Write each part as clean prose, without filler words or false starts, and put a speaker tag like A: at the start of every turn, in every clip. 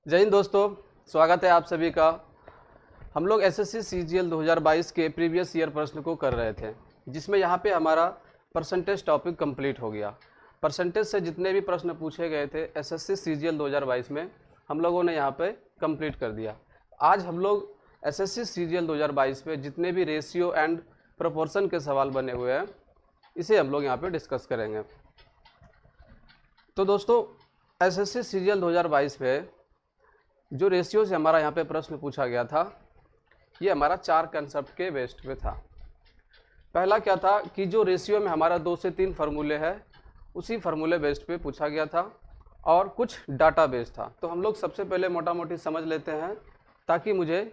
A: जय हिंद दोस्तों, स्वागत है आप सभी का। हम लोग एसएससी सीजीएल 2022 के प्रीवियस ईयर प्रश्न को कर रहे थे, जिसमें यहाँ पे हमारा परसेंटेज टॉपिक कंप्लीट हो गया। परसेंटेज से जितने भी प्रश्न पूछे गए थे एसएससी सीजीएल 2022 में हम लोगों ने यहाँ पे कंप्लीट कर दिया। आज हम लोग एसएससी सीजीएल 2022 में जितने भी रेशियो एंड प्रोपोर्शन के सवाल बने हुए हैं इसे हम लोग यहाँ पे डिस्कस करेंगे। तो दोस्तों, एसएससी सीजीएल 2022 में जो रेशियो से हमारा यहाँ पे प्रश्न पूछा गया था, ये हमारा 4 कंसेप्ट के बेस्ड पे था। पहला क्या था कि जो रेशियो में हमारा 2 से 3 फार्मूले है उसी फार्मूले बेस्ड पे पूछा गया था और कुछ डाटा बेस्ड था। तो हम लोग सबसे पहले मोटा मोटी समझ लेते हैं ताकि मुझे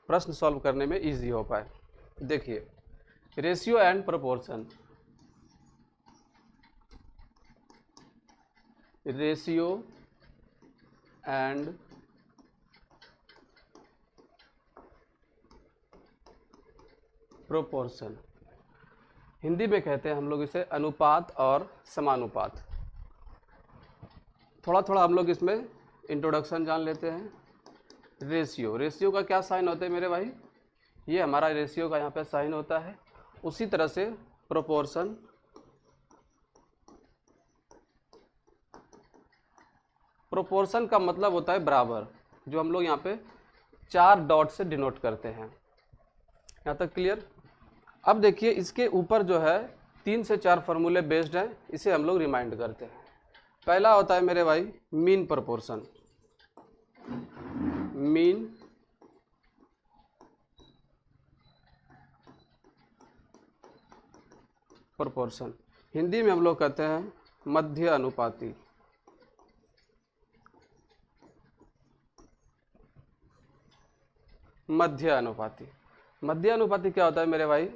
A: प्रश्न सॉल्व करने में ईजी हो पाए। देखिए, ratio and proportion, ratio and proportion, Hindi में कहते हैं हम लोग इसे अनुपात और समानुपात। थोड़ा थोड़ा हम लोग इसमें इंट्रोडक्शन जान लेते हैं। रेशियो का क्या साइन होता है मेरे भाई? ये हमारा रेशियो का यहाँ पे साइन होता है। उसी तरह से प्रोपोर्शन, प्रोपोर्शन का मतलब होता है बराबर, जो हम लोग यहाँ पे 4 डॉट से डिनोट करते हैं। यहाँ तक क्लियर? अब देखिए, इसके ऊपर जो है 3 से 4 फार्मूले बेस्ड हैं, इसे हम लोग रिमाइंड करते हैं। पहला होता है मेरे भाई mean proportion. Mean proportion Hindi में हम लोग कहते हैं मध्य अनुपाती। मध्य अनुपाती, मध्य अनुपाती क्या होता है मेरे भाई?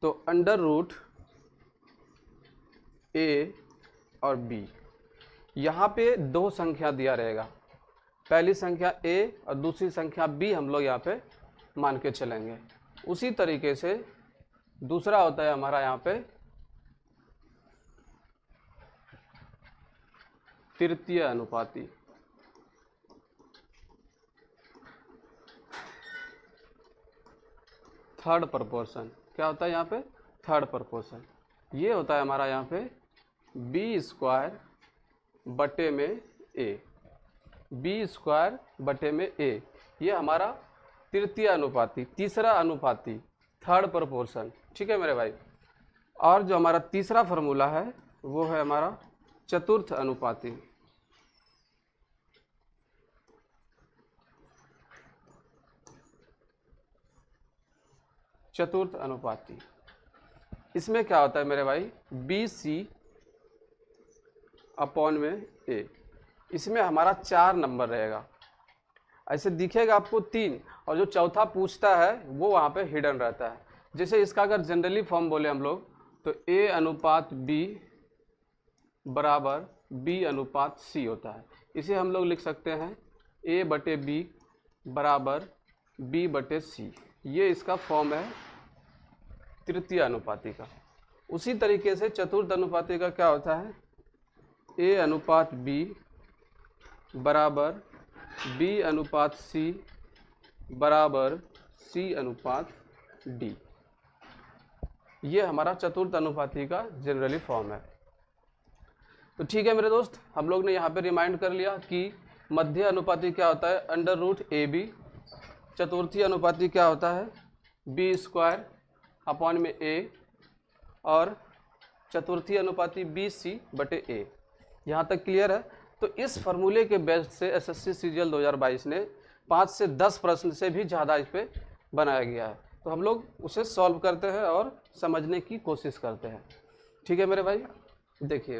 A: तो अंडर रूट ए और बी, यहाँ पे 2 संख्या दिया रहेगा। पहली संख्या ए और दूसरी संख्या बी हम लोग यहाँ पे मान के चलेंगे। उसी तरीके से दूसरा होता है हमारा यहाँ पे तृतीय अनुपाती। थर्ड प्रोपोर्शन क्या होता है यहाँ पे? थर्ड प्रोपोर्शन ये होता है हमारा यहाँ पे बी स्क्वायर बटे में ए। बी स्क्वायर बटे में ए, ये हमारा तृतीय अनुपाती, तीसरा अनुपाती, थर्ड प्रोपोर्शन। ठीक है मेरे भाई। और जो हमारा तीसरा फार्मूला है वो है हमारा चतुर्थ अनुपाती। चतुर्थ अनुपाती, इसमें क्या होता है मेरे भाई? बी सी अपॉन में ए। इसमें हमारा 4 नंबर रहेगा, ऐसे दिखेगा आपको 3, और जो चौथा पूछता है वो वहाँ पे हिडन रहता है। जैसे इसका अगर जनरली फॉर्म बोले हम लोग तो ए अनुपात बी बराबर बी अनुपात सी होता है। इसे हम लोग लिख सकते हैं ए बटे बी बराबर बी बटे सी। ये इसका फॉर्म है तृतीय अनुपाती का। उसी तरीके से चतुर्थ अनुपाती का क्या होता है? ए अनुपात बी बराबर बी अनुपात सी बराबर सी अनुपात डी। ये हमारा चतुर्थ अनुपाती का जनरली फॉर्म है। तो ठीक है मेरे दोस्त, हम लोग ने यहाँ पे रिमाइंड कर लिया कि मध्य अनुपाती क्या होता है? Under root A B. चतुर्थी अनुपाती क्या होता है? बी स्क्वायर अपॉन में ए, और चतुर्थी अनुपाती बी सी बटे ए। यहाँ तक क्लियर है? तो इस फार्मूले के बेस से एसएससी सीजीएल 2022 ने 5 से 10 प्रश्न से भी ज़्यादा इस पे बनाया गया है। तो हम लोग उसे सॉल्व करते हैं और समझने की कोशिश करते हैं। ठीक है मेरे भाई। देखिए,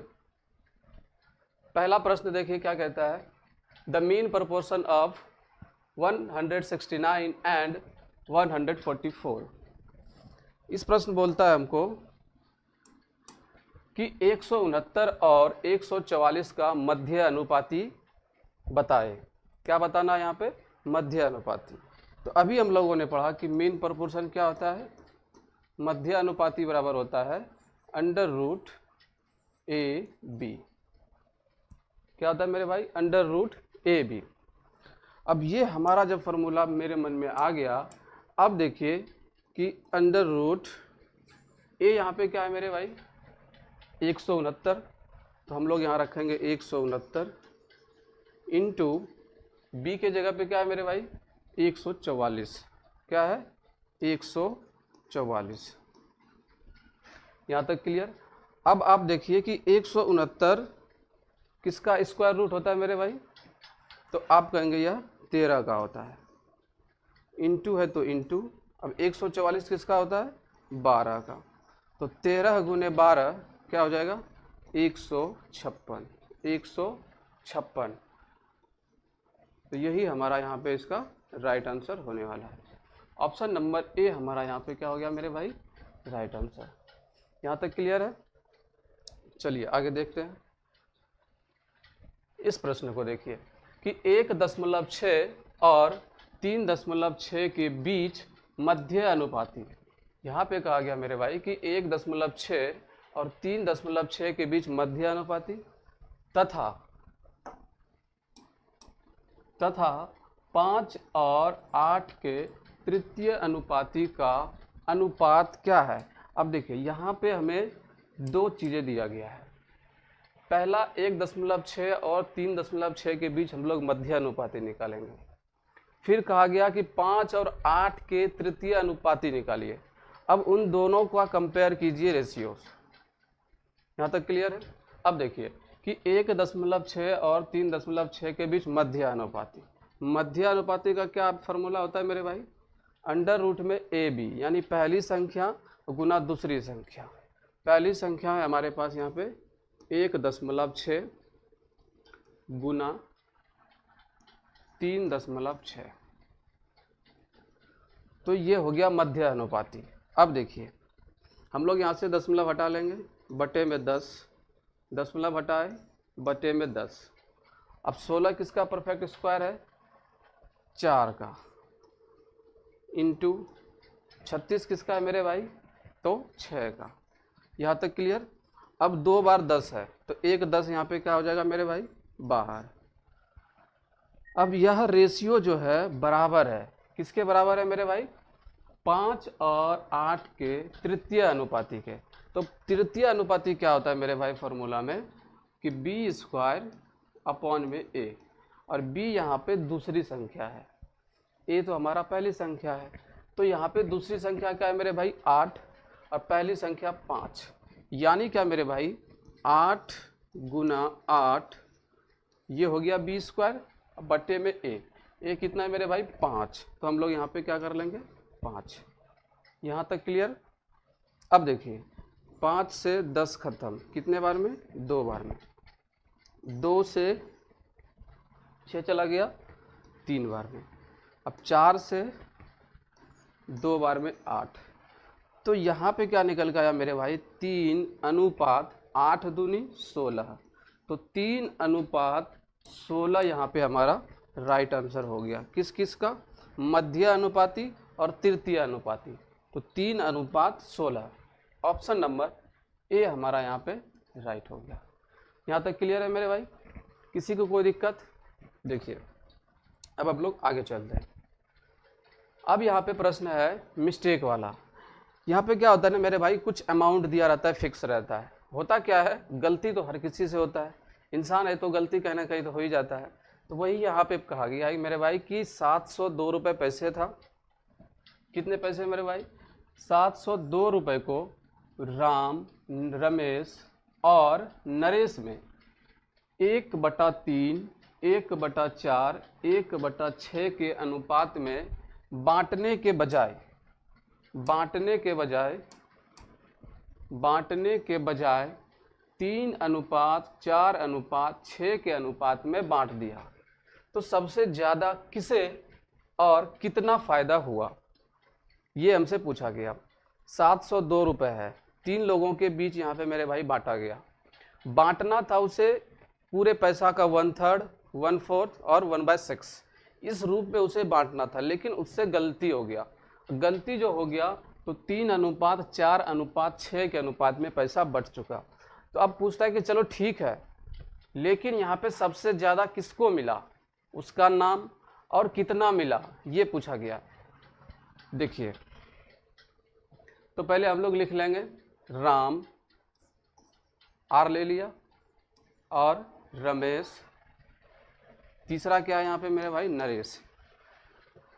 A: पहला प्रश्न देखिए क्या कहता है? The mean proportion of 169 and 144। इस प्रश्न बोलता है हमको कि 169 और 144 का मध्य अनुपाती बताए। क्या बताना है यहाँ पे? मध्य अनुपाती। तो अभी हम लोगों ने पढ़ा कि मीन प्रोपोर्शन क्या होता है? मध्य अनुपाती बराबर होता है अंडर रूट ए बी। क्या होता है मेरे भाई? Under root A B. अब ये हमारा जब फॉर्मूला मेरे मन में आ गया, अब देखिए कि अंडर रूट ए यहाँ पे क्या है मेरे भाई 169, तो हम लोग यहाँ रखेंगे 169 इंटू बी के जगह पे क्या है मेरे भाई 144, क्या है 144। यहाँ तक क्लियर। अब आप देखिए कि 169 किसका स्क्वायर रूट होता है मेरे भाई, तो आप कहेंगे यह 13 का होता है, इंटू है तो इंटू, अब 144 किसका होता है 12 का, तो 13 गुने 12 क्या हो जाएगा 156, 156। तो यही हमारा यहाँ पे इसका राइट आंसर होने वाला है। ऑप्शन नंबर ए हमारा यहाँ पे क्या हो गया मेरे भाई राइट आंसर। यहाँ तक क्लियर है। चलिए आगे देखते हैं। इस प्रश्न को देखिए कि 1.6 और 3.6 के बीच मध्य अनुपाती, यहाँ पे कहा गया मेरे भाई कि 1.6 और 3.6 के बीच मध्य अनुपाती तथा 5 और 8 के तृतीय अनुपाती का अनुपात क्या है। अब देखिए यहाँ पे हमें दो चीज़ें दिया गया है। पहला 1.6 और 3.6 के बीच हम लोग मध्य अनुपाती निकालेंगे। फिर कहा गया कि 5 और 8 के तृतीय अनुपाती निकालिए। अब उन दोनों का कंपेयर कीजिए रेशियोज। यहाँ तक क्लियर है। अब देखिए कि 1.6 और 3.6 के बीच मध्य अनुपाती, मध्य अनुपाती का क्या फॉर्मूला होता है मेरे भाई अंडर रूट में ए बी, यानी पहली संख्या गुना दूसरी संख्या। पहली संख्या है हमारे पास यहाँ पे 1.6 गुना 3.6, तो ये हो गया मध्य अनुपाती। अब देखिए हम लोग यहाँ से दशमलव हटा लेंगे, बटे में 10, दशमलव हटाए बटे में 10। अब 16 किसका परफेक्ट स्क्वायर है 4 का, इंटू 36 किसका है मेरे भाई तो 6 का। यहाँ तक क्लियर। अब 2 बार 10 है तो 1 10 यहाँ पे क्या हो जाएगा मेरे भाई बाहर। अब यह रेशियो जो है बराबर है, किसके बराबर है मेरे भाई 5 और 8 के तृतीय अनुपाती के। तो तृतीय अनुपाती क्या होता है मेरे भाई फॉर्मूला में कि बी स्क्वायर अपॉन में ए, और बी यहाँ पे दूसरी संख्या है, ए तो हमारा पहली संख्या है, तो यहाँ पे दूसरी संख्या क्या है मेरे भाई 8 और पहली संख्या 5, यानी क्या मेरे भाई 8 गुना 8 ये हो गया बी स्क्वायर बटे में ए कितना है मेरे भाई 5, तो हम लोग यहाँ पे क्या कर लेंगे 5। यहाँ तक क्लियर। अब देखिए 5 से 10 खत्म, कितने बार में 2 बार में, 2 से 6 चला गया 3 बार में, अब 4 से 2 बार में 8, तो यहाँ पे क्या निकल गया मेरे भाई 3 अनुपात 8 दूनी 16, तो 3 अनुपात 16 यहाँ पे हमारा राइट आंसर हो गया। किस किस का मध्य अनुपाती और तृतीय अनुपाती, तो 3 अनुपात 16, ऑप्शन नंबर ए हमारा यहाँ पे राइट हो गया। यहाँ तक क्लियर है मेरे भाई, किसी को कोई दिक्कत। देखिए अब आप लोग आगे चलते हैं। अब यहाँ पे प्रश्न है मिस्टेक वाला। यहाँ पे क्या होता है ना मेरे भाई कुछ अमाउंट दिया रहता है, फिक्स रहता है। होता क्या है गलती तो हर किसी से होता है, इंसान है तो गलती कहीं ना कहीं तो हो ही जाता है। तो वही यहाँ पे कहा गया है मेरे भाई कि 702 रुपये पैसे था, कितने पैसे मेरे भाई 702 रुपये को राम, रमेश और नरेश में 1/3, 1/4, 1/6 के अनुपात में बांटने के बजाय 3:4:6 के अनुपात में बांट दिया, तो सबसे ज़्यादा किसे और कितना फ़ायदा हुआ ये हमसे पूछा गया। 702 रुपये है, 3 लोगों के बीच यहाँ पे मेरे भाई बांटा गया। बांटना था उसे पूरे पैसा का 1/3, 1/4 और 1/6 इस रूप में उसे बांटना था, लेकिन उससे गलती हो गया। गलती जो हो गया तो 3:4:6 के अनुपात में पैसा बट चुका। तो अब पूछता है कि चलो ठीक है, लेकिन यहाँ पे सबसे ज़्यादा किसको मिला, उसका नाम और कितना मिला ये पूछा गया। देखिए तो पहले हम लोग लिख लेंगे राम, आर ले लिया, और रमेश, तीसरा क्या है यहाँ पे मेरे भाई, नरेश।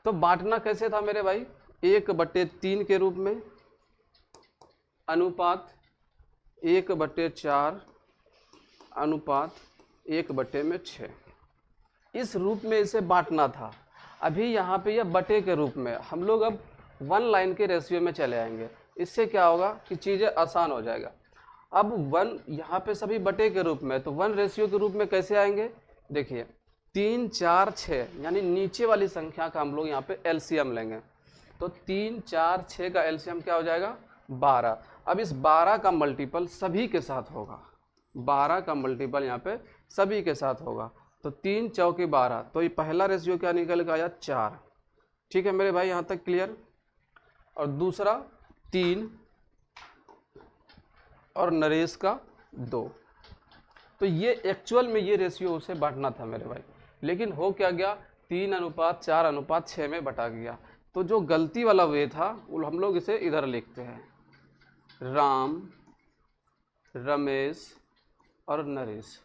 A: तो बांटना कैसे था मेरे भाई, 1/3 के रूप में, अनुपात 1/4 अनुपात 1/6, इस रूप में इसे बांटना था। अभी यहाँ पे यह बटे के रूप में, हम लोग अब 1 लाइन के रेशियो में चले आएंगे। इससे क्या होगा कि चीज़ें आसान हो जाएगा। अब 1 यहाँ पे सभी बटे के रूप में, तो 1 रेशियो के रूप में कैसे आएंगे, देखिए 3 4 6, यानी नीचे वाली संख्या का हम लोग यहाँ पे एलसीएम लेंगे। तो 3 4 6 का एलसीएम क्या हो जाएगा, 12। अब इस 12 का मल्टीपल सभी के साथ होगा, 12 का मल्टीपल यहाँ पे सभी के साथ होगा। तो 3 चौके 12, तो ये पहला रेशियो क्या निकल के आया, 4। ठीक है मेरे भाई, यहाँ तक क्लियर। और दूसरा 3 और नरेश का 2। तो ये एक्चुअल में ये रेशियो उसे बांटना था मेरे भाई, लेकिन हो क्या गया, 3:4:6 में बटा गया। तो जो गलती वाला वे था वो हम लोग इसे इधर लिखते हैं, राम, रमेश और नरेश।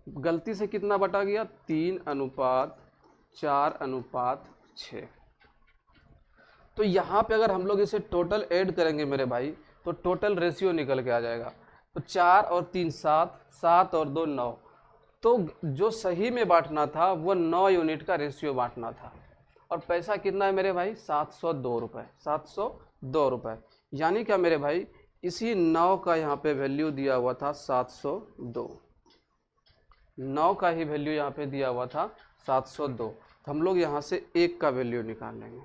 A: गलती से कितना बटा गया, 3:4:6। तो यहाँ पे अगर हम लोग इसे टोटल ऐड करेंगे मेरे भाई, तो टोटल रेशियो निकल के आ जाएगा। तो 4 और 3 7, 7 और 2 9। तो जो सही में बांटना था वो 9 यूनिट का रेशियो बांटना था। और पैसा कितना है मेरे भाई, 702 रुपये, 702 रुपये। यानी क्या मेरे भाई, इसी 9 का यहाँ पे वैल्यू दिया हुआ था 702, 9 का ही वैल्यू यहाँ पे दिया हुआ था 702। तो हम लोग यहाँ से 1 का वैल्यू निकाल लेंगे,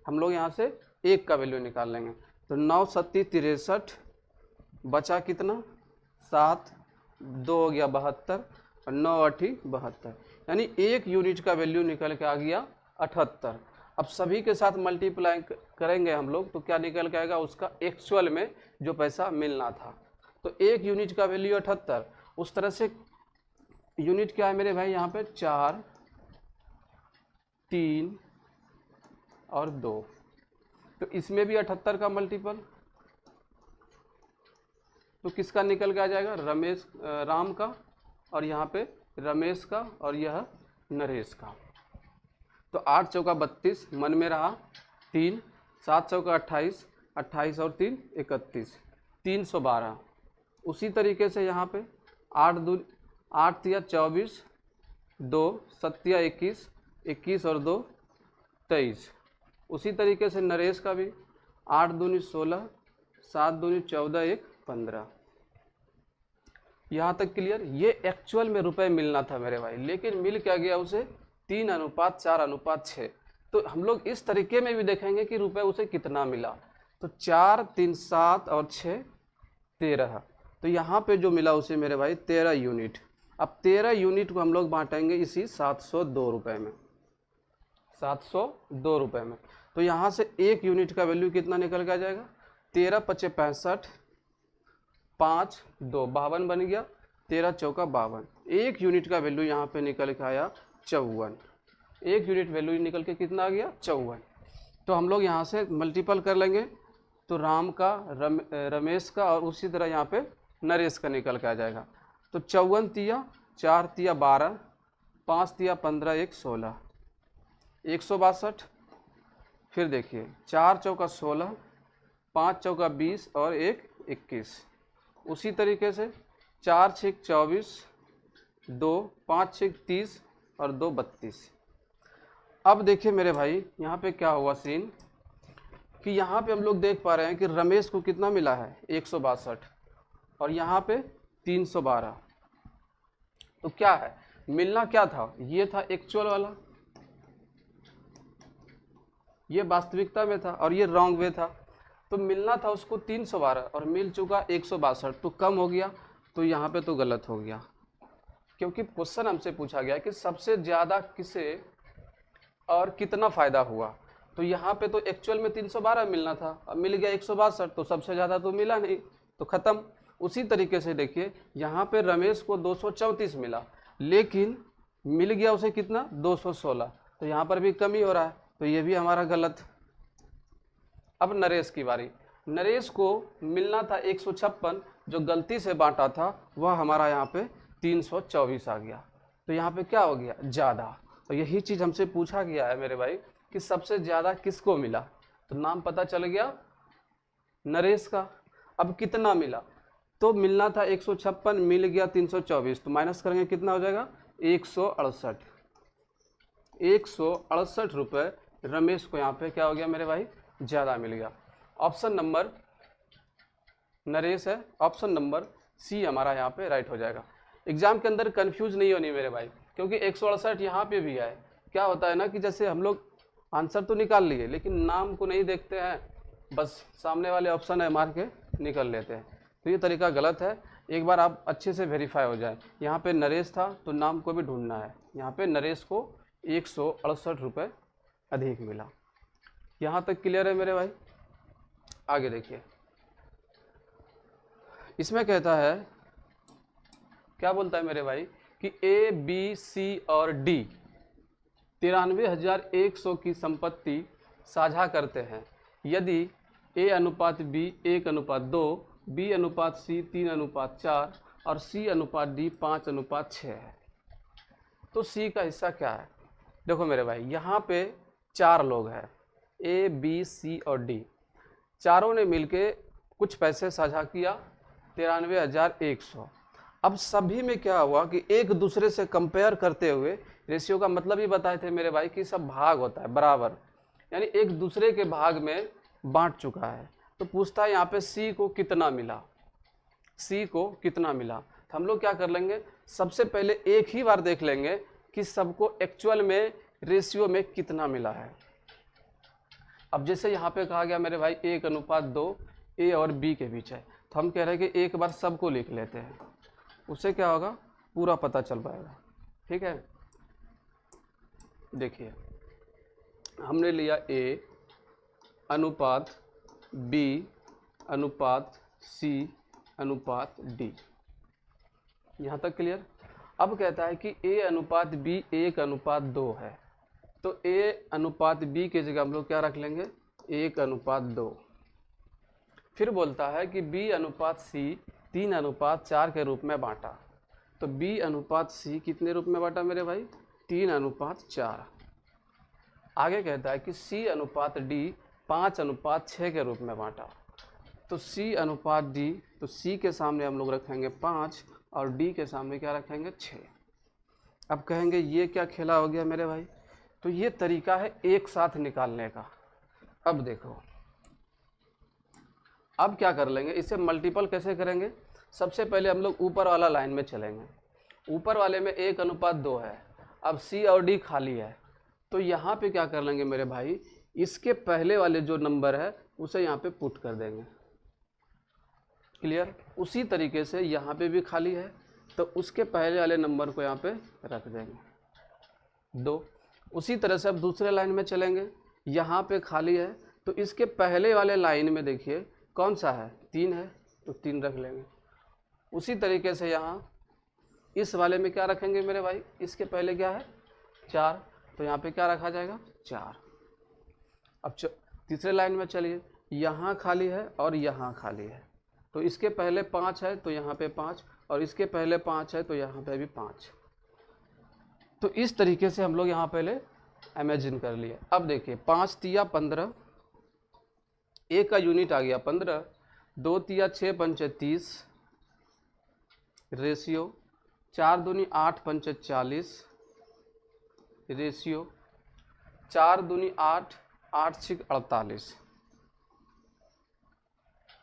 A: हम लोग यहाँ से 1 का वैल्यू निकाल लेंगे। तो 9 7 63, बचा कितना, 7, 2 हो गया 72, और 9 8 72, यानी 1 यूनिट का वैल्यू निकल के आ गया 78। अब सभी के साथ मल्टीप्लाई करेंगे हम लोग, तो क्या निकल के आएगा, उसका एक्चुअल में जो पैसा मिलना था। तो 1 यूनिट का वैल्यू 78। उस तरह से यूनिट क्या है मेरे भाई, यहाँ पे 4, 3 और 2। तो इसमें भी 78 का मल्टीपल, तो किसका निकल के आ जाएगा, रमेश, राम का, और यहाँ पे रमेश का, और यह नरेश का। तो 8 चौका 32, मन में रहा 3, 7 चौका 28, 28 और 3 31, 312। उसी तरीके से यहाँ पे 8 तिया 24, 2 7 तिया 21, 21 और 2 23। उसी तरीके से नरेश का भी 8 दूनी 16, 7 दूनी 14, 1 15। यहाँ तक क्लियर। ये एक्चुअल में रुपए मिलना था मेरे भाई, लेकिन मिल क्या गया उसे, 3:4:6। तो हम लोग इस तरीके में भी देखेंगे कि रुपए उसे कितना मिला। तो 4 3 7 और 6 13। तो यहाँ पे जो मिला उसे मेरे भाई 13 यूनिट। अब 13 यूनिट को हम लोग बांटेंगे इसी 702 रुपये में, 702 रुपये में। तो यहाँ से 1 यूनिट का वैल्यू कितना निकल के आ जाएगा, 13 5 65, 5 2 52 बन गया, 13 चौका 52। 1 यूनिट का वैल्यू यहाँ पे निकल के आया 54। 1 यूनिट वैल्यू निकल के कितना आ गया, 54। तो हम लोग यहाँ से मल्टीपल कर लेंगे, तो राम का, रमेश का, और उसी तरह यहाँ पे नरेश का निकल के आ जाएगा। तो 54 तिया 4 तिया 12, 5 तिया 15, 1 16, 162। फिर देखिए 4 चौका 16, 5 चौका 20 और 1 21। उसी तरीके से 4 6 24, 2 5 6 30 और 2 32। अब देखिए मेरे भाई यहाँ पे क्या हुआ सीन, कि यहाँ पे हम लोग देख पा रहे हैं कि रमेश को कितना मिला है, 162, और यहाँ पे 312। तो क्या है, मिलना क्या था, ये था एक्चुअल वाला, ये वास्तविकता में था, और ये रॉन्ग वे था। तो मिलना था उसको 312 और मिल चुका 162, तो कम हो गया। तो यहाँ पे तो गलत हो गया, क्योंकि क्वेश्चन हमसे पूछा गया कि सबसे ज़्यादा किसे और कितना फ़ायदा हुआ। तो यहाँ पे तो एक्चुअल में 312 मिलना था, अब मिल गया 162, तो सबसे ज़्यादा तो मिला नहीं, तो ख़त्म। उसी तरीके से देखिए यहाँ पे रमेश को 234 मिला, लेकिन मिल गया उसे कितना 216, तो यहाँ पर भी कमी हो रहा है, तो ये भी हमारा गलत। अब नरेश की बारी। नरेश को मिलना था 156, जो गलती से बांटा था वह हमारा यहाँ पे 324 आ गया, तो यहाँ पे क्या हो गया ज़्यादा। तो यही चीज़ हमसे पूछा गया है मेरे भाई कि सबसे ज़्यादा किसको मिला, तो नाम पता चल गया नरेश का। अब कितना मिला, तो मिलना था 156, मिल गया 324, तो माइनस करेंगे कितना हो जाएगा 168। 168 रुपये रमेश को यहाँ पे क्या हो गया मेरे भाई ज़्यादा मिल गया। ऑप्शन नंबर नरेश है, ऑप्शन नंबर सी हमारा यहाँ पे राइट हो जाएगा। एग्जाम के अंदर कंफ्यूज नहीं होनी मेरे भाई, क्योंकि 168 यहाँ पे भी है। क्या होता है ना कि जैसे हम लोग आंसर तो निकाल लिए लेकिन नाम को नहीं देखते हैं, बस सामने वाले ऑप्शन है मार के निकल लेते हैं, तो ये तरीका गलत है। एक बार आप अच्छे से वेरीफाई हो जाए। यहाँ पे नरेश था तो नाम को भी ढूंढना है। यहाँ पे नरेश को 168 रुपये अधिक मिला। यहाँ तक क्लियर है मेरे भाई। आगे देखिए, इसमें कहता है, क्या बोलता है मेरे भाई कि ए बी सी और डी 93,100 की संपत्ति साझा करते हैं। यदि ए अनुपात बी 1:2, बी अनुपात सी 3:4 और सी अनुपात डी 5:6 है, तो सी का हिस्सा क्या है। देखो मेरे भाई यहाँ पे 4 लोग हैं, ए बी सी और डी, चारों ने मिलके कुछ पैसे साझा किया 93,100। अब सभी में क्या हुआ कि एक दूसरे से कंपेयर करते हुए, रेशियो का मतलब ही बताए थे मेरे भाई कि सब भाग होता है बराबर, यानी एक दूसरे के भाग में बांट चुका है। तो पूछता है यहाँ पे सी को कितना मिला, सी को कितना मिला। तो हम लोग क्या कर लेंगे, सबसे पहले एक ही बार देख लेंगे कि सबको एक्चुअल में रेशियो में कितना मिला है। अब जैसे यहाँ पे कहा गया मेरे भाई 1:2 ए और बी के बीच है, तो हम कह रहे हैं कि एक बार सबको लिख लेते हैं, उससे क्या होगा पूरा पता चल पाएगा। ठीक है, देखिए हमने लिया ए अनुपात बी अनुपात सी अनुपात डी, यहाँ तक क्लियर। अब कहता है कि ए अनुपात बी 1:2 है, तो ए अनुपात बी की जगह हम लोग क्या रख लेंगे 1:2। फिर बोलता है कि बी अनुपात सी 3:4 के रूप में बांटा, तो बी अनुपात सी कितने रूप में बांटा मेरे भाई 3:4। आगे कहता है कि सी अनुपात डी 5:6 के रूप में बांटा, तो सी अनुपात डी, तो सी के सामने हम लोग रखेंगे 5 और डी के सामने क्या रखेंगे 6। अब कहेंगे ये क्या खेला हो गया मेरे भाई, तो ये तरीका है एक साथ निकालने का। अब देखो, अब क्या कर लेंगे, इसे मल्टीपल कैसे करेंगे। सबसे पहले हम लोग ऊपर वाला लाइन में चलेंगे, ऊपर वाले में 1:2 है, अब सी और डी खाली है, तो यहाँ पे क्या कर लेंगे मेरे भाई, इसके पहले वाले जो नंबर है उसे यहाँ पे पुट कर देंगे। क्लियर। उसी तरीके से यहाँ पे भी खाली है, तो उसके पहले वाले नंबर को यहाँ पे रख देंगे 2। उसी तरह से अब दूसरे लाइन में चलेंगे, यहाँ पे खाली है, तो इसके पहले वाले लाइन में देखिए कौन सा है 3 है, तो 3 रख लेंगे। उसी तरीके से यहाँ इस वाले में क्या रखेंगे मेरे भाई, इसके पहले क्या है 4, तो यहाँ पे क्या रखा जाएगा 4। अब तीसरे लाइन में चलिए, यहाँ खाली है और यहाँ खाली है, तो इसके पहले 5 है तो यहाँ पे 5, और इसके पहले 5 है तो यहाँ पे भी 5। तो इस तरीके से हम लोग यहाँ पहले इमेजिन कर लिए। अब देखिए 5 तिया 15, एक का यूनिट आ गया 15, 2 तिया 6 पंचे 30, रेशियो 4 दूनी 8 पंचे 40, रेशियो 4 दूनी 8, 8 छिक 48,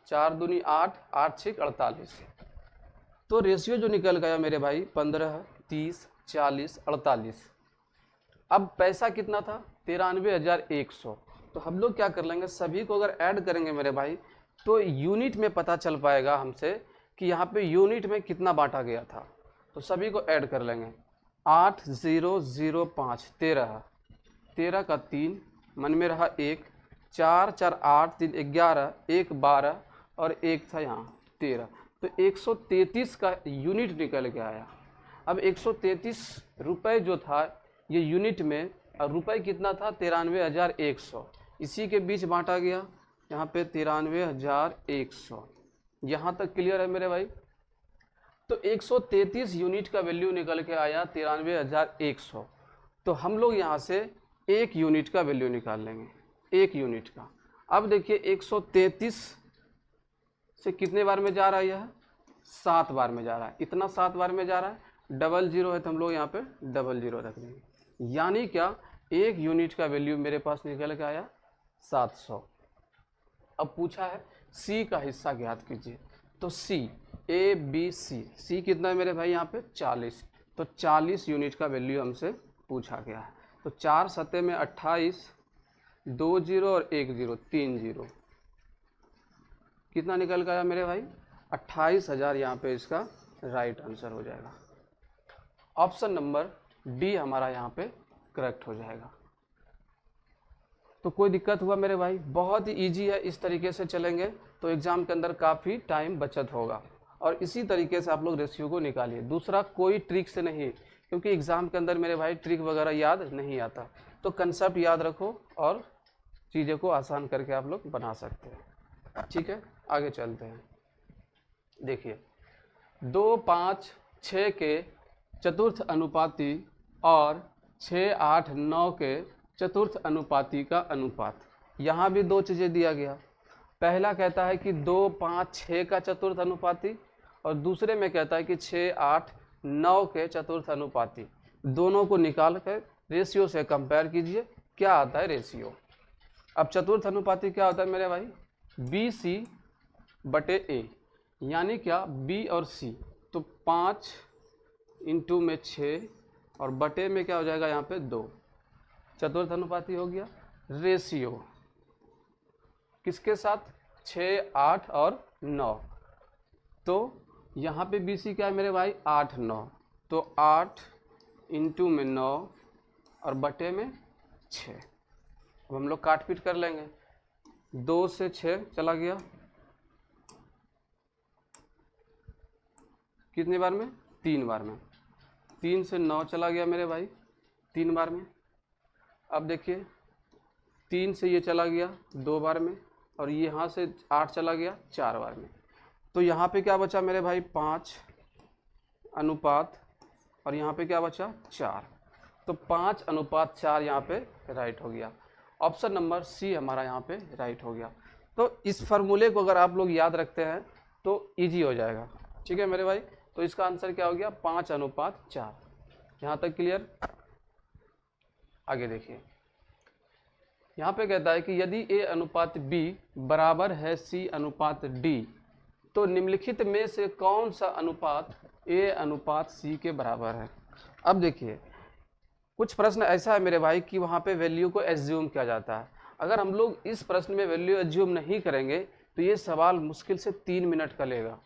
A: 4 दूनी 8, 8 छिक 48। तो रेशियो जो निकल गया मेरे भाई 15, 30, 40, 48। अब पैसा कितना था 93,100। तो हम लोग क्या कर लेंगे, सभी को अगर ऐड करेंगे मेरे भाई तो यूनिट में पता चल पाएगा हमसे कि यहाँ पे यूनिट में कितना बांटा गया था। तो सभी को ऐड कर लेंगे, 8005 13, 13 का 3 मन में रहा 1, 4 4 8 3 11, 1 12 और 1 था यहाँ 13, तो 133 का यूनिट निकल के आया। अब 133 रुपये जो था ये यूनिट में, और रुपये कितना था 93,100, इसी के बीच बांटा गया। यहाँ पे 93,100, यहाँ तक क्लियर है मेरे भाई। तो 133 यूनिट का वैल्यू निकल के आया 93,100। तो हम लोग यहाँ से 1 यूनिट का वैल्यू निकाल लेंगे, 1 यूनिट का। अब देखिए 133 से कितने बार में जा रहा है, यह 7 बार में जा रहा है। इतना 7 बार में जा रहा है, डबल जीरो है तो हम लोग यहाँ पे डबल जीरो रख देंगे। यानी क्या 1 यूनिट का वैल्यू मेरे पास निकल के आया 700। अब पूछा है सी का हिस्सा ज्ञात कीजिए। तो सी ए बी सी कितना है मेरे भाई यहाँ पे 40। तो 40 यूनिट का वैल्यू हमसे पूछा गया है। तो 4 सत्ते में 28, 2 जीरो और 1 जीरो, 3 जीरो, कितना निकल गया मेरे भाई 28,000। यहाँ पे इसका राइट आंसर हो जाएगा। ऑप्शन नंबर डी हमारा यहाँ पे करेक्ट हो जाएगा। तो कोई दिक्कत हुआ मेरे भाई? बहुत ही ईजी है, इस तरीके से चलेंगे तो एग्ज़ाम के अंदर काफ़ी टाइम बचत होगा। और इसी तरीके से आप लोग रेशियो को निकालिए, दूसरा कोई ट्रिक से नहीं, क्योंकि एग्ज़ाम के अंदर मेरे भाई ट्रिक वगैरह याद नहीं आता। तो कंसेप्ट याद रखो और चीज़ों को आसान करके आप लोग बना सकते हैं। ठीक है, आगे चलते हैं। देखिए 2, 5, 6 के चतुर्थ अनुपाती और 6, 8, 9 के चतुर्थ अनुपाती का अनुपात। यहाँ भी 2 चीज़ें दिया गया। पहला कहता है कि 2, 5, 6 का चतुर्थ अनुपाती, और दूसरे में कहता है कि 6, 8, 9 के चतुर्थ अनुपाती। दोनों को निकाल कर रेशियो से कंपेयर कीजिए, क्या आता है रेशियो। अब चतुर्थ अनुपाती क्या होता है मेरे भाई, बी सी बटे ए, यानी क्या बी और सी। तो 5 इंटू में 6 और बटे में क्या हो जाएगा यहाँ पे 2, चतुर्थ अनुपाती हो गया। रेशियो किसके साथ, 6, 8 और 9। तो यहाँ पे बी सी क्या है मेरे भाई 8, 9, तो 8 इंटू में 9 और बटे में 6। अब हम लोग काट पीट कर लेंगे, 2 से 6 चला गया, कितनी बार में 3 बार में। 3 से 9 चला गया मेरे भाई 3 बार में। अब देखिए 3 से ये चला गया 2 बार में, और यहाँ से 8 चला गया 4 बार में। तो यहाँ पे क्या बचा मेरे भाई 5 अनुपात, और यहाँ पे क्या बचा 4। तो 5 अनुपात 4 यहाँ पे राइट हो गया। ऑप्शन नंबर सी हमारा यहाँ पे राइट हो गया। तो इस फार्मूले को अगर आप लोग याद रखते हैं तो इजी हो जाएगा। ठीक है मेरे भाई, तो इसका आंसर क्या हो गया 5 अनुपात 4। यहाँ तक क्लियर। आगे देखिए, यहाँ पे कहता है कि यदि a अनुपात b बराबर है c अनुपात d, तो निम्नलिखित में से कौन सा अनुपात a अनुपात c के बराबर है। अब देखिए कुछ प्रश्न ऐसा है मेरे भाई कि वहाँ पे वैल्यू को एज्यूम किया जाता है। अगर हम लोग इस प्रश्न में वैल्यू एज्यूम नहीं करेंगे तो ये सवाल मुश्किल से 3 मिनट का लेगा।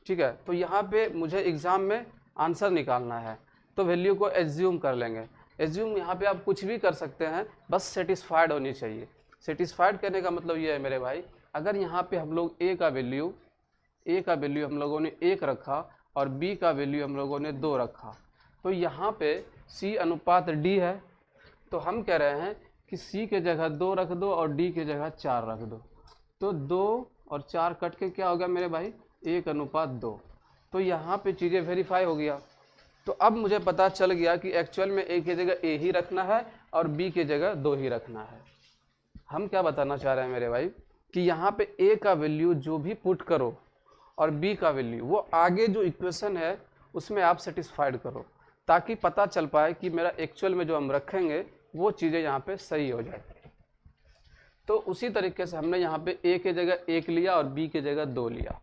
A: ठीक है, तो यहाँ पे मुझे एग्ज़ाम में आंसर निकालना है, तो वैल्यू को एज्यूम कर लेंगे। एज्यूम यहाँ पे आप कुछ भी कर सकते हैं, बस सेटिस्फाइड होनी चाहिए। सेटिस्फाइड करने का मतलब ये है मेरे भाई, अगर यहाँ पे हम लोग ए का वैल्यू हम लोगों ने 1 रखा और बी का वैल्यू हम लोगों ने 2 रखा, तो यहाँ पे सी अनुपात डी है, तो हम कह रहे हैं कि सी के जगह 2 रख दो और डी के जगह 4 रख दो। तो 2 और 4 कट के क्या हो गया मेरे भाई 1 अनुपात 2। तो यहाँ पे चीज़ें वेरीफाई हो गया। तो अब मुझे पता चल गया कि एक्चुअल में ए की जगह ए ही रखना है और बी की जगह 2 ही रखना है। हम क्या बताना चाह रहे हैं मेरे भाई कि यहाँ पे ए का वैल्यू जो भी पुट करो और बी का वैल्यू वो आगे जो इक्वेशन है उसमें आप सेटिस्फाइड करो, ताकि पता चल पाए कि मेरा एक्चुअल में जो हम रखेंगे वो चीज़ें यहाँ पे सही हो जाए। तो उसी तरीके से हमने यहाँ पे ए के जगह 1 लिया और बी के जगह 2 लिया।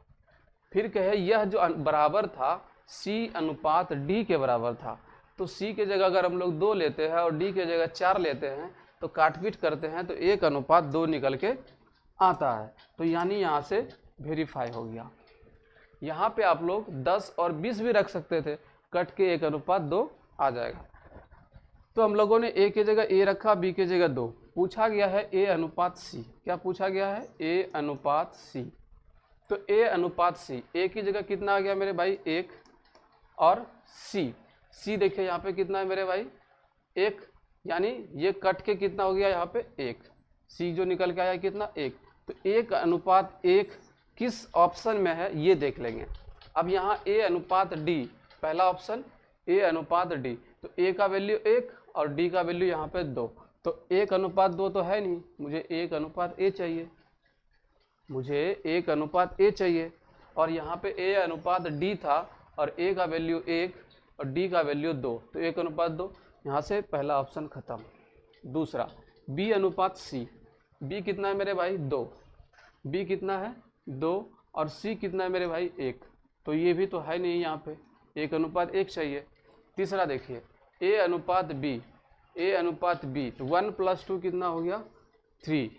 A: फिर कहे यह जो बराबर था सी अनुपात डी के बराबर था, तो सी के जगह अगर हम लोग 2 लेते हैं और डी के जगह 4 लेते हैं तो काटपीट करते हैं तो 1 अनुपात 2 निकल के आता है। तो यानी यहाँ से वेरीफाई हो गया। यहाँ पे आप लोग 10 और 20 भी रख सकते थे, कट के 1 अनुपात 2 आ जाएगा। तो हम लोगों ने ए के जगह ए रखा, बी के जगह 2। पूछा गया है ए अनुपात सी। क्या पूछा गया है ए अनुपात सी। तो ए अनुपात सी, ए की जगह कितना आ गया मेरे भाई 1 और सी सी देखिए यहाँ पे कितना है मेरे भाई 1, यानी ये कट के कितना हो गया यहाँ पे 1, सी जो निकल के आया कितना 1। तो 1:1 किस ऑप्शन में है ये देख लेंगे। अब यहाँ A:D, पहला ऑप्शन A:D, तो A का वैल्यू 1 और D का वैल्यू यहाँ पे 2, तो 1:2 तो है नहीं, मुझे 1:A चाहिए, मुझे 1:A चाहिए। और यहाँ पे A:D था और A का वैल्यू 1 और D का वैल्यू 2, तो 1:2, यहाँ से पहला ऑप्शन खत्म। दूसरा B:C, B कितना है मेरे भाई 2, B कितना है 2 और C कितना है मेरे भाई 1, तो ये भी तो है नहीं, यहाँ पे 1:1 चाहिए। तीसरा देखिए A:B, A:B, तो 1 + 2 कितना हो गया 3,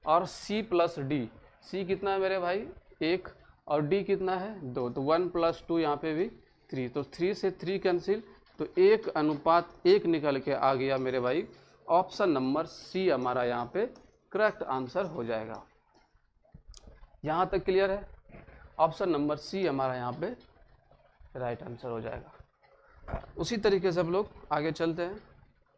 A: और C+D, C कितना है मेरे भाई 1 और D कितना है 2, तो 1 + 2 यहाँ पे भी 3, तो 3 से 3 कैंसिल, तो 1:1 निकल के आ गया मेरे भाई। ऑप्शन नंबर सी हमारा यहाँ पे करेक्ट आंसर हो जाएगा। यहाँ तक क्लियर है? ऑप्शन नंबर सी हमारा यहाँ पे राइट आंसर हो जाएगा। उसी तरीके से हम लोग आगे चलते हैं।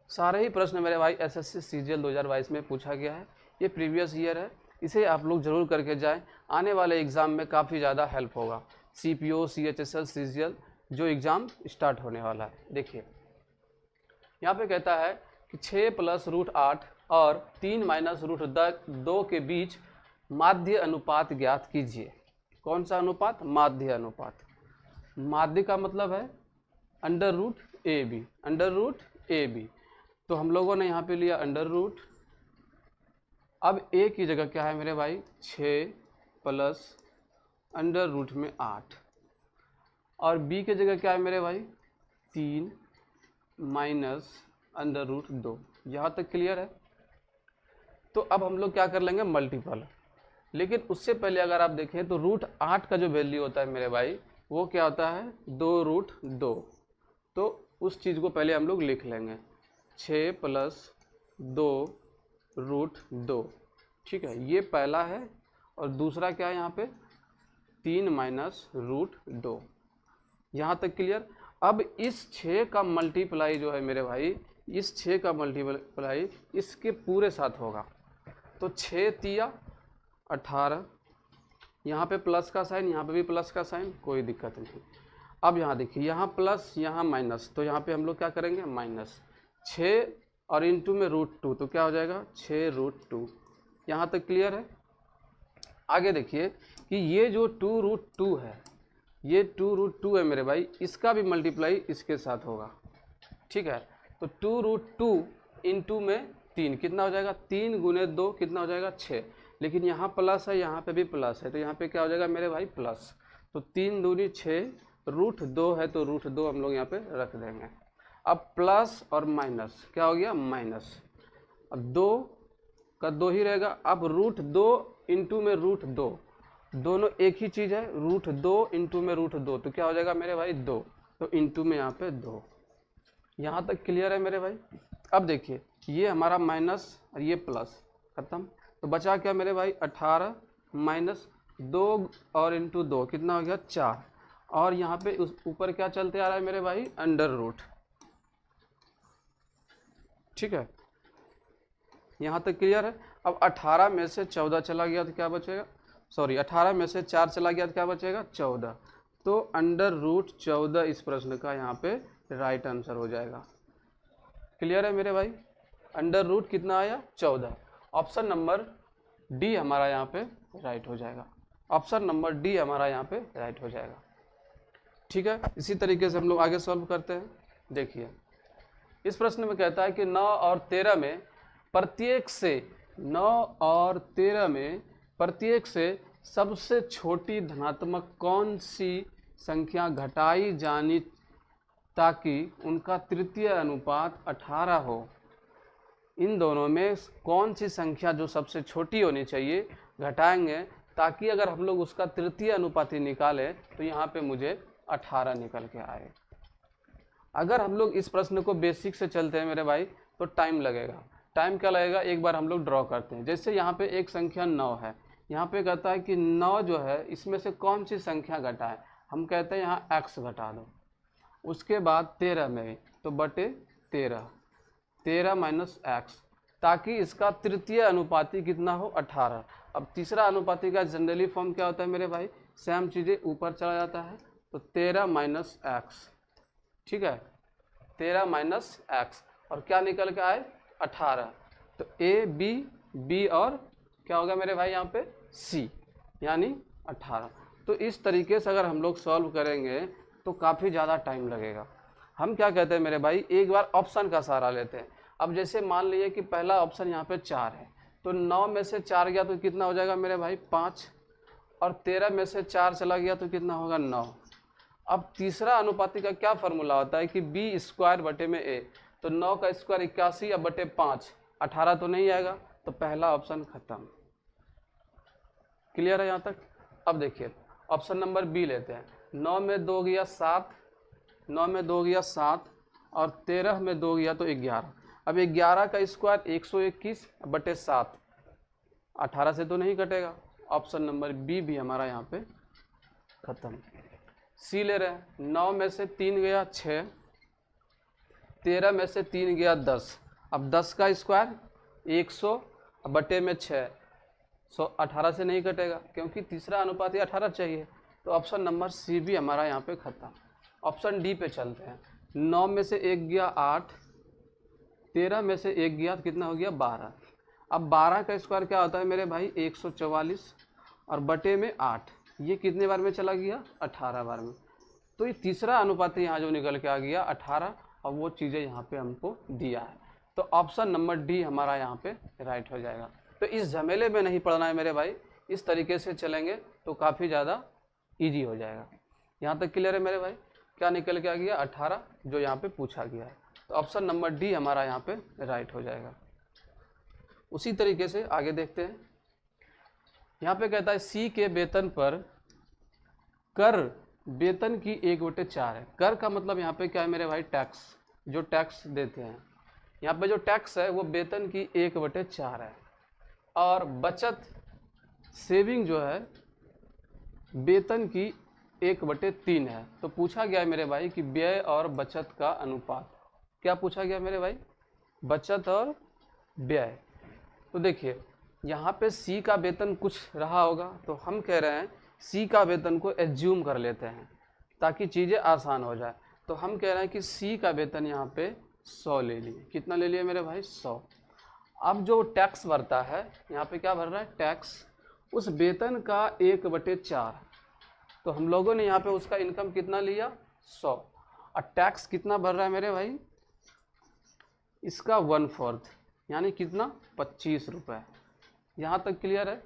A: सारे ही प्रश्न मेरे भाई एसएससी सीजीएल 2022 में पूछा गया है, ये प्रीवियस ईयर है, इसे आप लोग जरूर करके जाएं, आने वाले एग्ज़ाम में काफ़ी ज़्यादा हेल्प होगा। सीपीओ, सीएचएसएल, सीजीएल जो एग्ज़ाम स्टार्ट होने वाला है। देखिए यहाँ पे कहता है कि 6 + √8 और 3 - √2 के बीच माध्य अनुपात ज्ञात कीजिए। कौन सा अनुपात? माध्य अनुपात। माध्य का मतलब है √AB, √AB, तो हम लोगों ने यहाँ पे लिया √। अब a की जगह क्या है मेरे भाई 6 + √8 और b की जगह क्या है मेरे भाई 3 - √2। यहाँ तक क्लियर है? तो अब हम लोग क्या कर लेंगे मल्टीपल, लेकिन उससे पहले अगर आप देखें तो √8 का जो वैल्यू होता है मेरे भाई वो क्या होता है 2√2, तो उस चीज़ को पहले हम लोग लिख लेंगे 6 + 2√2, ठीक है, ये पहला है। और दूसरा क्या है यहाँ पे 3 - √2। यहाँ तक क्लियर? अब इस 6 का मल्टीप्लाई जो है मेरे भाई, इस 6 का मल्टीप्लाई इसके पूरे साथ होगा, तो 6 × 18, यहाँ पे प्लस का साइन, यहाँ पे भी प्लस का साइन, कोई दिक्कत नहीं। अब यहाँ देखिए यहाँ प्लस यहाँ माइनस, तो यहाँ पे हम लोग क्या करेंगे माइनस 6 और इनटू में √2, तो क्या हो जाएगा 6√2। यहाँ तक क्लियर है? आगे देखिए कि ये जो 2√2 है, ये 2√2 है मेरे भाई, इसका भी मल्टीप्लाई इसके साथ होगा, ठीक है। तो 2√2 इनटू में 3 कितना हो जाएगा 3 × 2 कितना हो जाएगा 6, लेकिन यहाँ प्लस है, यहाँ पे भी प्लस है, तो यहाँ पे क्या हो जाएगा मेरे भाई प्लस, तो 3 दूनी 6, √2 है तो √2 हम लोग यहाँ पे रख देंगे। अब प्लस और माइनस क्या हो गया माइनस, अब 2 का 2 ही रहेगा। अब √2 इनटू में √2, दोनों एक ही चीज़ है, √2 इनटू में √2, तो क्या हो जाएगा मेरे भाई 2, तो इनटू में यहाँ पे 2। यहाँ तक क्लियर है मेरे भाई? अब देखिए ये हमारा माइनस और ये प्लस खत्म, तो बचा क्या मेरे भाई 18 - 2 और इनटू 2 कितना हो गया 4, और यहाँ पे उस ऊपर क्या चलते आ रहा है मेरे भाई √, ठीक है। यहाँ तक क्लियर है? अब 18 में से 14 चला गया तो क्या बचेगा, सॉरी 18 में से 4 चला गया तो क्या बचेगा 14, तो √14 इस प्रश्न का यहाँ पे राइट आंसर हो जाएगा। क्लियर है मेरे भाई? √, कितना आया 14। ऑप्शन नंबर डी हमारा यहाँ पे राइट हो जाएगा, ऑप्शन नंबर डी हमारा यहाँ पे राइट हो जाएगा, ठीक है। इसी तरीके से हम लोग आगे सॉल्व करते हैं। देखिए इस प्रश्न में कहता है कि 9 और 13 में प्रत्येक से सबसे छोटी धनात्मक कौन सी संख्या घटाई जानी ताकि उनका तृतीय अनुपात 18 हो। इन दोनों में कौन सी संख्या जो सबसे छोटी होनी चाहिए घटाएंगे ताकि अगर हम लोग उसका तृतीय अनुपाती निकालें तो यहाँ पे मुझे 18 निकल के आए। अगर हम लोग इस प्रश्न को बेसिक से चलते हैं मेरे भाई तो टाइम लगेगा। टाइम क्या लगेगा, एक बार हम लोग ड्रॉ करते हैं। जैसे यहाँ पे एक संख्या 9 है, यहाँ पे कहता है कि 9 जो है इसमें से कौन सी संख्या घटाएं। हम कहते हैं यहाँ x घटा दो। उसके बाद 13 में, तो बटे 13, 13 माइनस एक्स, ताकि इसका तृतीय अनुपाती कितना हो 18। अब तीसरा अनुपाती का जनरली फॉर्म क्या होता है मेरे भाई, सेम चीज़ें ऊपर चला जाता है, तो 13 माइनस एक्स, ठीक है, 13 माइनस एक्स, और क्या निकल के आए 18। तो ए बी, बी और क्या होगा मेरे भाई यहाँ पे सी, यानी 18। तो इस तरीके से अगर हम लोग सॉल्व करेंगे तो काफ़ी ज़्यादा टाइम लगेगा। हम क्या कहते हैं मेरे भाई, एक बार ऑप्शन का सहारा लेते हैं। अब जैसे मान लीजिए कि पहला ऑप्शन यहाँ पे 4 है, तो 9 में से 4 गया तो कितना हो जाएगा मेरे भाई 5, और 13 में से 4 चला गया तो कितना होगा 9। अब तीसरा अनुपाती का क्या फॉर्मूला होता है कि बी स्क्वायर बटे में ए, तो 9 का स्क्वायर 81, अब बटे 5, 18 तो नहीं आएगा, तो पहला ऑप्शन खत्म। क्लियर है यहाँ तक? अब देखिए ऑप्शन नंबर बी लेते हैं। 9 में 2 गया 7, 9 में 2 गया 7, और 13 में 2 गया तो 11। अब 11 का स्क्वायर 121 बटे 7, 18 से तो नहीं कटेगा। ऑप्शन नंबर बी भी हमारा यहाँ पे खत्म। सी ले रहे हैं। 9 में से 3 गया 6, 13 में से 3 गया 10, अब 10 का स्क्वायर 100 बटे में 6, 18 से नहीं कटेगा क्योंकि तीसरा अनुपात 18 चाहिए। तो ऑप्शन नंबर सी भी हमारा यहाँ पे खत्म। ऑप्शन डी पे चलते हैं। 9 में से 1 गया 8, 13 में से 1 गया तो कितना हो गया 12। अब 12 का स्क्वायर क्या होता है मेरे भाई 144, और बटे में 8, ये कितने बार में चला गया 18 बार में। तो ये तीसरा अनुपात यहाँ जो निकल के आ गया 18, और वो चीज़ें यहाँ पे हमको दिया है। तो ऑप्शन नंबर डी हमारा यहाँ पे राइट हो जाएगा। तो इस झमेले में नहीं पढ़ना है मेरे भाई, इस तरीके से चलेंगे तो काफ़ी ज़्यादा ईजी हो जाएगा। यहाँ तक क्लियर है मेरे भाई? क्या निकल के आ गया 18, जो यहाँ पे पूछा गया है। तो ऑप्शन नंबर डी हमारा यहाँ पे राइट हो जाएगा। उसी तरीके से आगे देखते हैं। यहाँ पे कहता है सी के वेतन पर कर वेतन की 1/4 है। कर का मतलब यहाँ पे क्या है मेरे भाई, टैक्स, जो टैक्स देते हैं। यहाँ पे जो टैक्स है वो वेतन की 1/4 है, और बचत सेविंग जो है वेतन की 1/3 है। तो पूछा गया है मेरे भाई कि व्यय और बचत का अनुपात। क्या पूछा गया मेरे भाई, बचत और व्यय। तो देखिए यहाँ पे सी का वेतन कुछ रहा होगा, तो हम कह रहे हैं सी का वेतन को एज्यूम कर लेते हैं ताकि चीज़ें आसान हो जाए। तो हम कह रहे हैं कि सी का वेतन यहाँ पे 100 ले लिए। कितना ले लिए मेरे भाई 100। अब जो टैक्स भरता है यहाँ पे क्या भर रहा है टैक्स, उस वेतन का 1/4। तो हम लोगों ने यहाँ पे उसका इनकम कितना लिया 100, और टैक्स कितना भर रहा है मेरे भाई, इसका 1/4, यानी कितना 25 रुपये। यहाँ तक क्लियर है?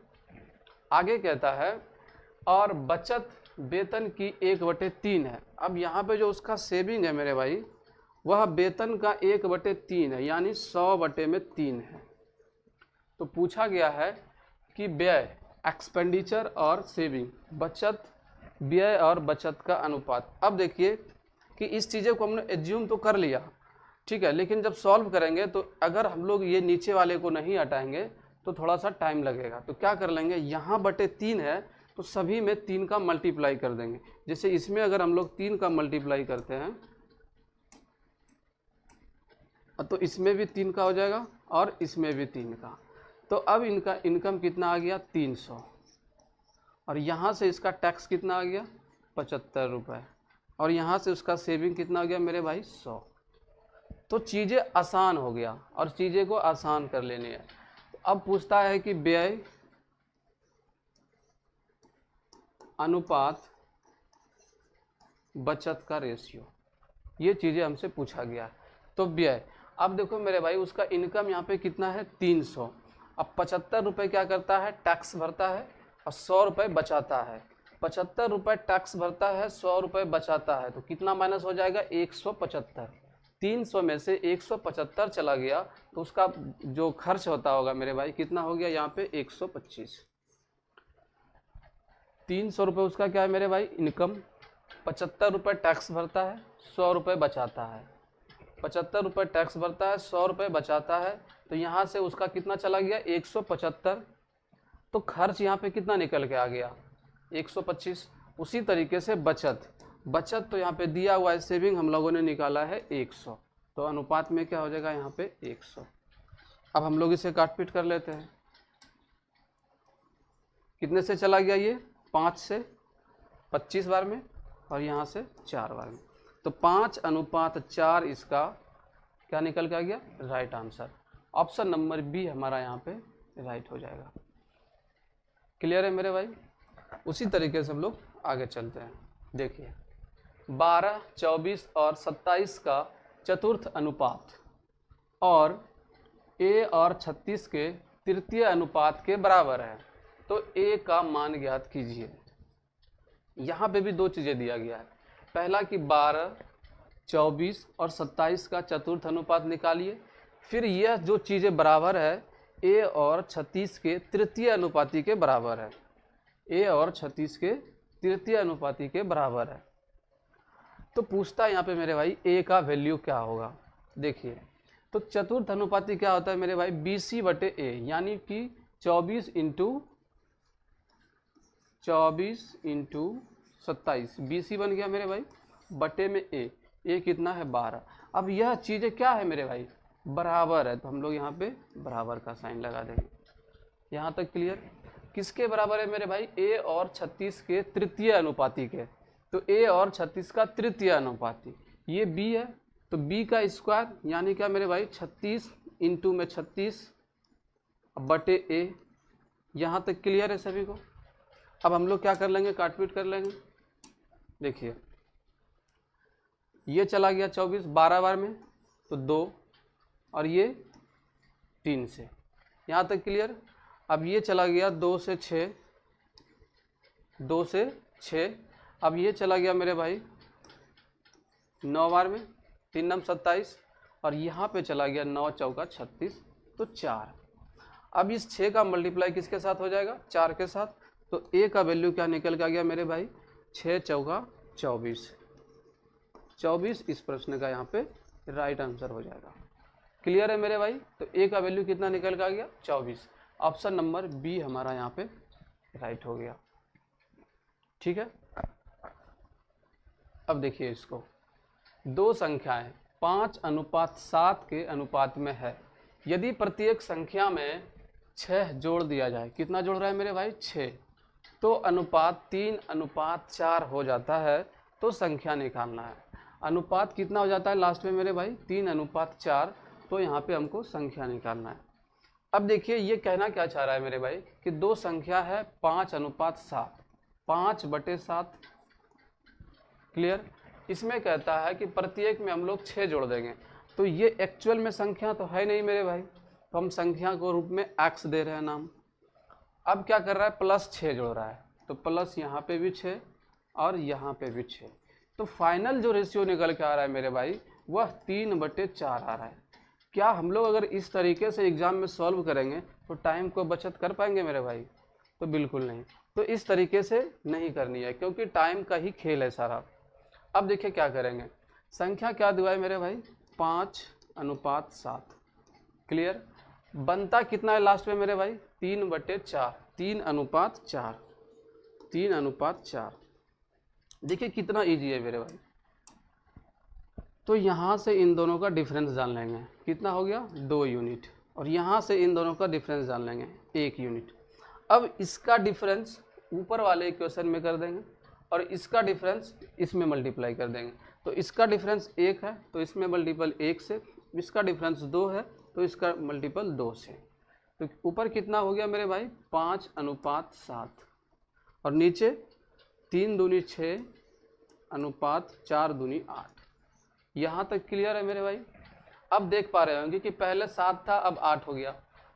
A: आगे कहता है और बचत वेतन की 1/3 है। अब यहाँ पे जो उसका सेविंग है मेरे भाई, वह वेतन का 1/3 है, यानी 100/3 है। तो पूछा गया है कि व्यय, एक्सपेंडिचर और सेविंग, बचत, व्यय और बचत का अनुपात। अब देखिए कि इस चीज़ों को हमने एज्यूम तो कर लिया, ठीक है, लेकिन जब सॉल्व करेंगे तो अगर हम लोग ये नीचे वाले को नहीं हटाएंगे तो थोड़ा सा टाइम लगेगा। तो क्या कर लेंगे, यहाँ 3 है तो सभी में 3 का मल्टीप्लाई कर देंगे। जैसे इसमें अगर हम लोग 3 का मल्टीप्लाई करते हैं तो इसमें भी 3 का हो जाएगा और इसमें भी 3 का। तो अब इनका इनकम कितना आ गया 300, और यहाँ से इसका टैक्स कितना आ गया 75 रुपये, और यहाँ से उसका सेविंग कितना हो गया मेरे भाई 100। तो चीज़ें आसान हो गया और चीज़ें को आसान कर लेनी है। तो अब पूछता है कि व्यय अनुपात बचत का रेशियो, ये चीज़ें हमसे पूछा गया है। तो व्यय, अब देखो मेरे भाई उसका इनकम यहाँ पे कितना है 300। अब 75 रुपये क्या करता है टैक्स भरता है और 100 रुपये बचाता है। 75 रुपये टैक्स भरता है, 100 रुपये बचाता है, तो कितना माइनस हो जाएगा 175। 300 में से 175 चला गया तो उसका जो खर्च होता होगा मेरे भाई कितना हो गया यहाँ पे 125। 300 रुपये उसका क्या है मेरे भाई इनकम, 75 रुपये टैक्स भरता है, 100 रुपये बचाता है। 75 रुपये टैक्स भरता है, 100 रुपये बचाता है, तो यहाँ से उसका कितना चला गया 175। तो खर्च यहाँ पे कितना निकल के आ गया 125। उसी तरीके से बचत, बचत तो यहाँ पे दिया हुआ है, सेविंग हम लोगों ने निकाला है 100, तो अनुपात में क्या हो जाएगा यहाँ पे 100। अब हम लोग इसे काट पीट कर लेते हैं। कितने से चला गया ये? 5 से 25 बार में और यहाँ से 4 बार में, तो 5:4 इसका क्या निकल के आ गया? Right answer. Option number B हमारा यहाँ पे राइट हो जाएगा। क्लियर है मेरे भाई? उसी तरीके से हम लोग आगे चलते हैं। देखिए 12, 24 और 27 का चतुर्थ अनुपात और a और 36 के तृतीय अनुपात के बराबर है, तो a का मान ज्ञात कीजिए। यहाँ पे भी दो चीज़ें दिया गया है। पहला कि 12, 24 और 27 का चतुर्थ अनुपात निकालिए, फिर यह जो चीज़ें बराबर है a और 36 के तृतीय अनुपाती के बराबर है, a और 36 के तृतीय अनुपाती के बराबर है। तो पूछता है यहाँ पे मेरे भाई a का वैल्यू क्या होगा। देखिए तो चतुर्थ अनुपाती क्या होता है मेरे भाई? BC/A, यानी कि 24 × 27, BC बन गया मेरे भाई, बटे में a कितना है? 12। अब यह चीज़ें क्या है मेरे भाई? बराबर है, तो हम लोग यहाँ पे बराबर का साइन लगा देंगे। यहाँ तक क्लियर? किसके बराबर है मेरे भाई? a और 36 के तृतीय अनुपाती के, तो a और 36 का तृतीय अनुपाती, ये b है, तो b का स्क्वायर यानी क्या मेरे भाई? 36 × में 36 बटे a। यहाँ तक क्लियर है सभी को? अब हम लोग क्या कर लेंगे? काट पीट कर लेंगे। देखिए ये चला गया 24 12 बार में, तो 2, और ये 3 से। यहाँ तक क्लियर? अब ये चला गया 2 से 6, 2 से 6। अब ये चला गया मेरे भाई 9 बार में, 3 9 27, और यहाँ पे चला गया 9 चौका 36, तो 4। अब इस 6 का मल्टीप्लाई किसके साथ हो जाएगा? 4 के साथ, तो a का वैल्यू क्या निकल के आ गया मेरे भाई? 6 चौका 24। 24 इस प्रश्न का यहाँ पे राइट आंसर हो जाएगा। क्लियर है मेरे भाई? तो a का वैल्यू कितना निकल के आ गया? 24। ऑप्शन नंबर बी हमारा यहाँ पे राइट हो गया। ठीक है, अब देखिए इसको, दो संख्याएं 5:7 के अनुपात में है। यदि प्रत्येक संख्या में 6 जोड़ दिया जाए, कितना जोड़ रहा है मेरे भाई? 6, तो अनुपात 3:4 हो जाता है, तो संख्या निकालना है। अनुपात कितना हो जाता है लास्ट में मेरे भाई? 3:4, तो यहाँ पे हमको संख्या निकालना है। अब देखिए ये कहना क्या चाह रहा है मेरे भाई कि दो संख्या है 5:7, 5/7। क्लियर? इसमें कहता है कि प्रत्येक में हम लोग 6 जोड़ देंगे, तो ये एक्चुअल में संख्या तो है नहीं मेरे भाई, तो हम संख्या को रूप में x दे रहे हैं नाम। अब क्या कर रहा है? +6 जोड़ रहा है, तो प्लस यहाँ पे भी 6 और यहाँ पे भी 6, तो फाइनल जो रेशियो निकल के आ रहा है मेरे भाई वह 3/4 आ रहा है। क्या हम लोग अगर इस तरीके से एग्जाम में सॉल्व करेंगे तो टाइम को बचत कर पाएंगे मेरे भाई? तो बिल्कुल नहीं। तो इस तरीके से नहीं करनी है, क्योंकि टाइम का ही खेल है सारा। अब देखिए क्या करेंगे, संख्या क्या दिया है मेरे भाई? 5:7। क्लियर? बनता कितना है लास्ट में मेरे भाई? 3/4, 3:4, 3:4। देखिए कितना इजी है मेरे भाई। तो यहाँ से इन दोनों का डिफरेंस जान लेंगे, कितना हो गया? 2 यूनिट, और यहाँ से इन दोनों का डिफरेंस जान लेंगे 1 यूनिट। अब इसका डिफरेंस ऊपर वाले इक्वेशन में कर देंगे और इसका डिफरेंस इसमें मल्टीप्लाई कर देंगे। तो इसका डिफरेंस 1 है, तो इसमें मल्टीपल 1 से, इसका डिफरेंस 2 है, तो इसका मल्टीपल 2 से। तो ऊपर कितना हो गया मेरे भाई? 5:7, और नीचे 3 दूनी 6 अनुपात 4 दूनी 8। यहाँ तक क्लियर है मेरे भाई? अब देख पा रहे होंगे कि पहले 7 था, अब 8 हो गया,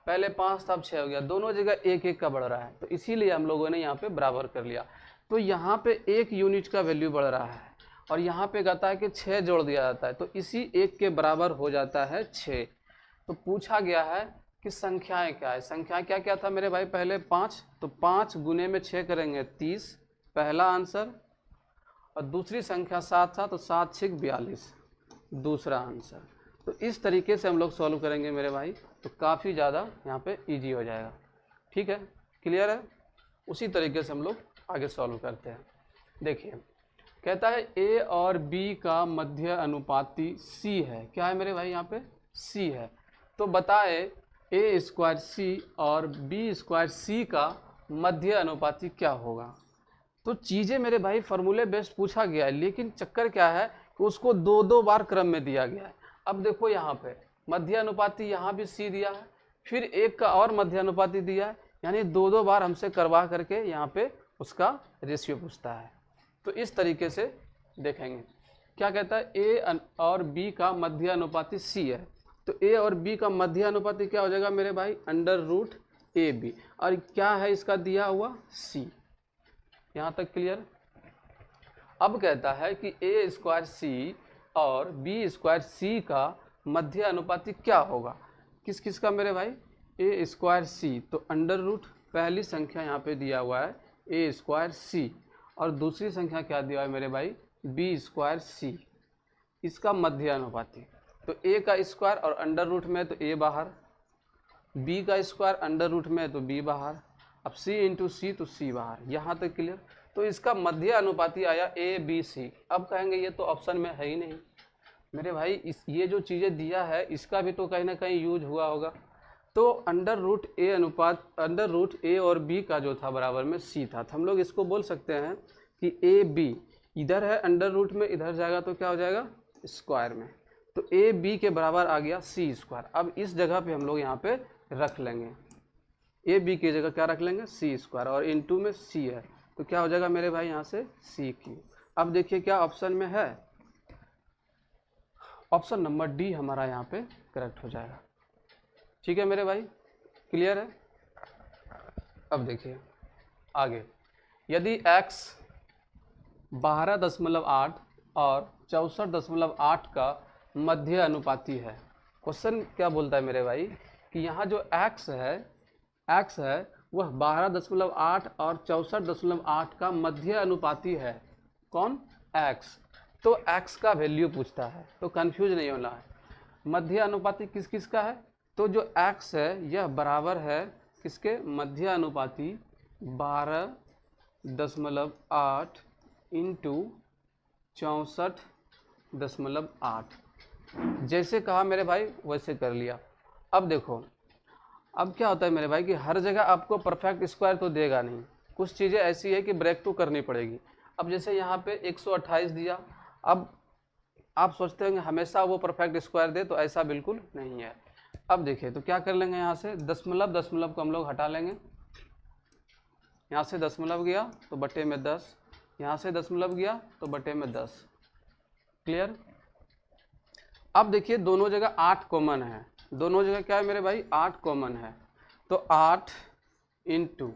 A: पहले 5 था, अब 6 हो गया, दोनों जगह 1-1 का बढ़ रहा है, तो इसीलिए हम लोगों ने यहाँ पे बराबर कर लिया। तो यहाँ पे 1 यूनिट का वैल्यू बढ़ रहा है, और यहाँ पे कहता है कि 6 जोड़ दिया जाता है, तो इसी 1 के बराबर हो जाता है 6। तो पूछा गया है कि संख्याएं क्या है। संख्या क्या क्या था मेरे भाई? पहले 5, तो 5 गुने में 6 करेंगे 30, पहला आंसर, और दूसरी संख्या 7 था, तो 7 6 42, दूसरा आंसर। तो इस तरीके से हम लोग सॉल्व करेंगे मेरे भाई, तो काफ़ी ज़्यादा यहाँ पे इजी हो जाएगा। ठीक है, क्लियर है? उसी तरीके से हम लोग आगे सॉल्व करते हैं। देखिए कहता है ए और बी का मध्य अनुपाती सी है। क्या है मेरे भाई यहाँ पे? सी है। तो बताए ए स्क्वायर सी और बी स्क्वायर सी का मध्य अनुपाती क्या होगा। तो चीज़ें मेरे भाई फार्मूले बेस्ड पूछा गया है, लेकिन चक्कर क्या है कि उसको दो दो बार क्रम में दिया गया है। अब देखो यहाँ पे मध्य अनुपाती यहाँ भी सी दिया है, फिर एक का और मध्य अनुपाती दिया है, यानी दो दो बार हमसे करवा करके यहाँ पे उसका रेशियो पूछता है। तो इस तरीके से देखेंगे। क्या कहता है? ए और बी का मध्य अनुपाती सी है। तो ए और बी का मध्य अनुपाती क्या हो जाएगा मेरे भाई? Under root A B. और क्या है इसका दिया हुआ? सी। यहाँ तक क्लियर? अब कहता है कि ए स्क्वायर सी और बी स्क्वायर सी का मध्य अनुपाती क्या होगा। किस किस का मेरे भाई? ए स्क्वायर सी, तो अंडर रूट पहली संख्या यहाँ पे दिया हुआ है ए स्क्वायर सी, और दूसरी संख्या क्या दिया हुआ है मेरे भाई? बी स्क्वायर सी। इसका मध्य अनुपाती, तो ए का स्क्वायर और अंडर रूट में तो ए बाहर, बी का स्क्वायर अंडर रूट में तो बी बाहर, अब सी इंटू सी तो सी बाहर। यहाँ तक क्लियर? तो इसका मध्य अनुपाती आया ए बी सी। अब कहेंगे ये तो ऑप्शन में है ही नहीं मेरे भाई, ये जो चीज़ें दिया है इसका भी तो कहीं ना कहीं यूज हुआ होगा। तो अंडर रूट ए अनुपात, अंडर रूट ए और बी का जो था बराबर में सी था, तो हम लोग इसको बोल सकते हैं कि ए बी इधर है अंडर रूट में, इधर जाएगा तो क्या हो जाएगा? स्क्वायर में। तो ए बी के बराबर आ गया सी स्क्वायर। अब इस जगह पे हम लोग यहाँ पे रख लेंगे, ए बी की जगह क्या रख लेंगे? सी स्क्वायर, और इनटू में सी है तो क्या हो जाएगा मेरे भाई यहाँ से? C Q. अब देखिए क्या ऑप्शन में है? ऑप्शन नंबर डी हमारा यहाँ पे करेक्ट हो जाएगा। ठीक है मेरे भाई, क्लियर है? अब देखिए आगे, यदि x 12.8 और 64.8 का मध्य अनुपाती है। क्वेश्चन क्या बोलता है मेरे भाई कि यहाँ जो x है वह 12.8 और 64.8 का मध्य अनुपाती है। कौन? x। तो x का वैल्यू पूछता है, तो कंफ्यूज नहीं होना है। मध्य अनुपाती किस किस का है? तो जो x है यह बराबर है किसके? मध्य अनुपाती 12.8 इंटू 64.8। जैसे कहा मेरे भाई वैसे कर लिया। अब देखो, अब क्या होता है मेरे भाई कि हर जगह आपको परफेक्ट स्क्वायर तो देगा नहीं, कुछ चीज़ें ऐसी है कि ब्रेक तो करनी पड़ेगी। अब जैसे यहाँ पे 128 दिया, अब आप सोचते होंगे हमेशा वो परफेक्ट स्क्वायर दे, तो ऐसा बिल्कुल नहीं है। अब देखिए तो क्या कर लेंगे, यहाँ से दशमलव को हम लोग हटा लेंगे। यहाँ से दशमलव गया तो बटे में 10, यहाँ से दशमलव गया तो बटे में 10। क्लियर? अब देखिए दोनों जगह 8 कॉमन है, दोनों जगह क्या है मेरे भाई? 8 कॉमन है। तो 8 इंटू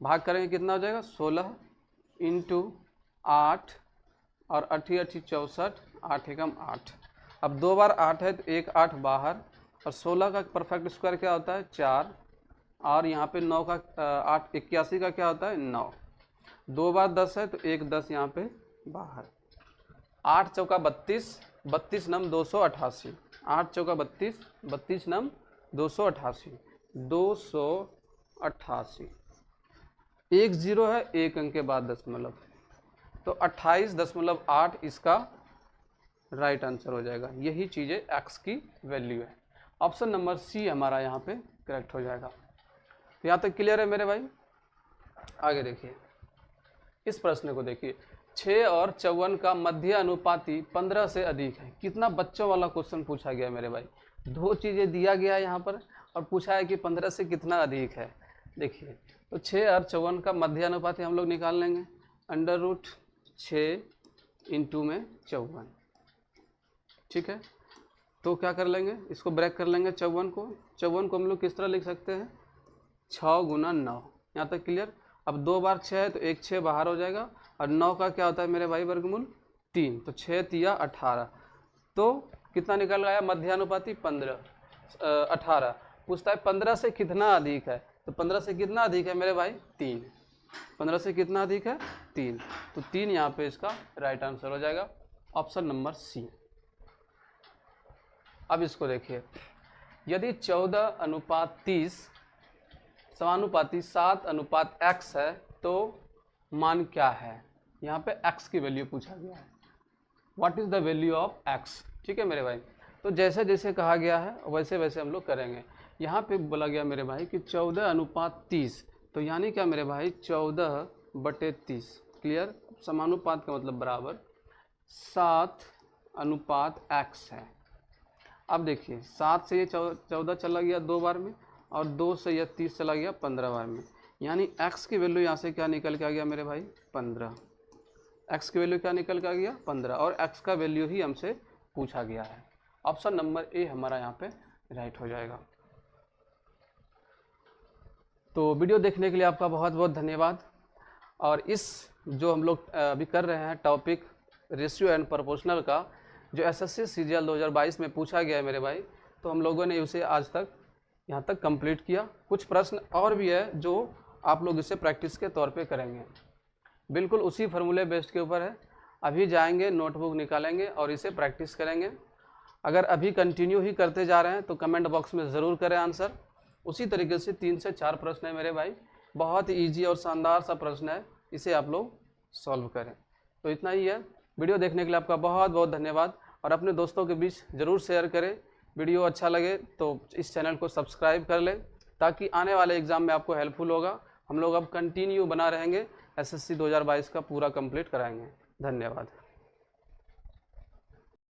A: भाग करेंगे कितना हो जाएगा? 16 इंटू 8 और 8 64, 8 एकम 8। अब दो बार 8 है तो एक 8 बाहर, और 16 का परफेक्ट स्क्वायर क्या होता है? 4, और यहाँ पे 9 का 8 81 का क्या होता है? 9। दो बार 10 है तो एक 10 यहाँ पे बाहर। 8 चौका 32, 32 नम 288, 8 चौका 32, 32 नम 288, 288। एक जीरो है, एक अंक के बाद दशमलव, तो 28.8 इसका राइट आंसर हो जाएगा। यही चीज़ें x की वैल्यू है। ऑप्शन नंबर सी हमारा यहाँ पे करेक्ट हो जाएगा। तो यहाँ तक क्लियर है मेरे भाई? आगे देखिए, इस प्रश्न को देखिए, 6 और 54 का मध्य अनुपाती 15 से अधिक है। कितना बच्चों वाला क्वेश्चन पूछा गया मेरे भाई। दो चीज़ें दिया गया है यहाँ पर और पूछा है कि 15 से कितना अधिक है। देखिए तो 6 और 54 का मध्य अनुपाती हम लोग निकाल लेंगे, अंडर रूट 6 इंटू में 54। ठीक है, तो क्या कर लेंगे, इसको ब्रेक कर लेंगे। 54 को हम लोग किस तरह लिख सकते हैं? 6 गुना 9। यहाँ तक क्लियर? अब दो बार 6 है तो एक 6 बाहर हो जाएगा, और 9 का क्या होता है मेरे भाई? वर्गमूल 3, तो 6 तिया 18। तो कितना निकल आया मध्य अनुपाती? 18। पूछता है 15 से कितना अधिक है, तो 15 से कितना अधिक है मेरे भाई? 3। 15 से कितना अधिक है? 3। तो 3 यहाँ पे इसका राइट आंसर हो जाएगा, ऑप्शन नंबर सी। अब इसको देखिए, यदि 14:30 समानुपाती 7:x है तो मान क्या है? यहाँ पे x की वैल्यू पूछा गया है, what is the value of x। ठीक है मेरे भाई, तो जैसे जैसे कहा गया है वैसे वैसे हम लोग करेंगे। यहाँ पे बोला गया मेरे भाई कि 14:30, तो यानी क्या मेरे भाई 14/30, क्लियर। समानुपात का मतलब बराबर 7:x है। अब देखिए 7 से ये 14 चला गया 2 बार में, और 2 से ये 30 चला गया 15 बार में, यानी x की वैल्यू यहाँ से क्या निकल के आ गया मेरे भाई 15। x की वैल्यू क्या निकल के आ गया 15, और x का वैल्यू ही हमसे पूछा गया है। ऑप्शन नंबर ए हमारा यहाँ पे राइट हो जाएगा। तो वीडियो देखने के लिए आपका बहुत बहुत धन्यवाद। और इस जो हम लोग अभी कर रहे हैं टॉपिक रेशियो एंड प्रोपोर्शनल का, जो एसएससी सीजीएल 2022 में पूछा गया है मेरे भाई, तो हम लोगों ने उसे आज तक यहाँ तक कंप्लीट किया। कुछ प्रश्न और भी है जो आप लोग इसे प्रैक्टिस के तौर पे करेंगे, बिल्कुल उसी फार्मूले बेस्ड के ऊपर है। अभी जाएंगे नोटबुक निकालेंगे और इसे प्रैक्टिस करेंगे। अगर अभी कंटिन्यू ही करते जा रहे हैं तो कमेंट बॉक्स में ज़रूर करें आंसर। उसी तरीके से 3 से 4 प्रश्न है मेरे भाई, बहुत ही ईजी और शानदार सा प्रश्न है, इसे आप लोग सॉल्व करें। तो इतना ही है। वीडियो देखने के लिए आपका बहुत बहुत धन्यवाद, और अपने दोस्तों के बीच ज़रूर शेयर करें। वीडियो अच्छा लगे तो इस चैनल को सब्सक्राइब कर लें, ताकि आने वाले एग्ज़ाम में आपको हेल्पफुल होगा। हम लोग अब कंटिन्यू बना रहेंगे, एसएससी 2022 का पूरा कंप्लीट कराएंगे। धन्यवाद।